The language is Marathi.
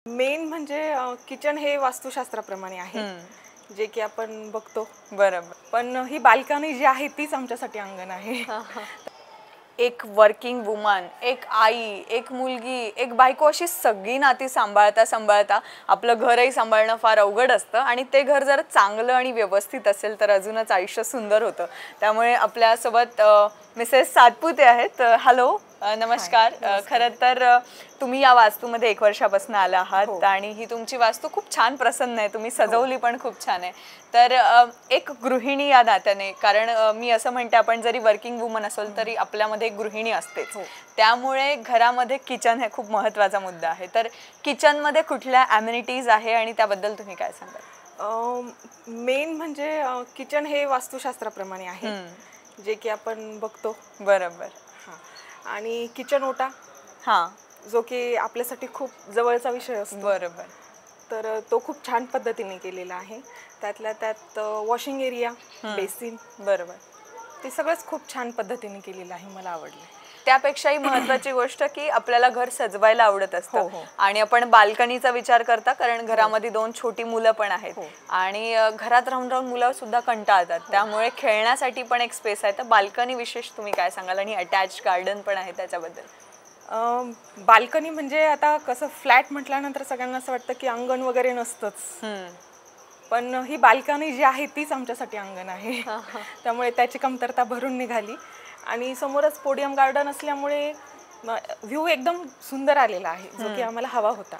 मेन म्हणजे किचन हे वास्तुशास्त्राप्रमाणे आहे, जे की आपण बघतो. बरोबर. पण ही बाल्कनी जी आहे तीच आमच्यासाठी अंगण आहे. एक वर्किंग वुमन, एक आई, एक मुलगी, एक बायको अशी सगळी नाती सांभाळता सांभाळता आपलं घरही सांभाळणं फार अवघड असतं आणि ते घर जर चांगलं आणि व्यवस्थित असेल तर अजूनच आयुष्य सुंदर होतं. त्यामुळे आपल्यासोबत मिसेस सातपुते आहेत. हॅलो, नमस्कार. खरं तर तुम्ही या वास्तूमध्ये 1 वर्षापासून आला आहात आणि ही तुमची वास्तू खूप छान प्रसन्न आहे. तुम्ही सजवली पण खूप छान आहे. तर एक गृहिणी या नात्याने, कारण मी असं म्हणते आपण जरी वर्किंग वुमन असेल तरी आपल्यामध्ये एक गृहिणी असतेच, त्यामुळे घरामध्ये किचन हे खूप महत्त्वाचा मुद्दा आहे. तर किचनमध्ये कुठल्या ॲम्युनिटीज आहे आणि त्याबद्दल तुम्ही काय सांगाल? मेन म्हणजे किचन हे वास्तुशास्त्राप्रमाणे आहे, जे की आपण बघतो. बरोबर. आणि किचन ओटा, जो की आपल्यासाठी खूप जवळचा विषय असतो. बरोबर. तर तो खूप छान पद्धतीने केलेला आहे. त्यातल्या त्यात वॉशिंग एरिया, बेसिन, बरोबर, ते सगळंच खूप छान पद्धतीने केलेलं आहे. मला आवडलं. त्यापेक्षाही महत्त्वाची गोष्ट की आपल्याला घर सजवायला आवडत असतं आणि आपण बाल्कनीचा विचार करता, कारण घरामध्ये 2 छोटी मुलं पण आहेत आणि घरात राहून राहून मुलं सुद्धा कंटाळतात, त्यामुळे खेळण्यासाठी पण एक स्पेस आहे. तर बाल्कनी विशेष तुम्ही काय सांगाल? आणि अटॅच गार्डन पण आहे त्याच्याबद्दल? बाल्कनी म्हणजे आता कसं फ्लॅट म्हटल्यानंतर सगळ्यांना असं वाटतं की अंगण वगैरे नसतंच, पण ही बाल्कनी जी आहे तीच आमच्यासाठी अंगण आहे. त्यामुळे त्याची कमतरता भरून निघाली आणि समोरच पोडियम गार्डन असल्यामुळे व्ह्यू एकदम सुंदर आलेला आहे, जो की आम्हाला हवा होता.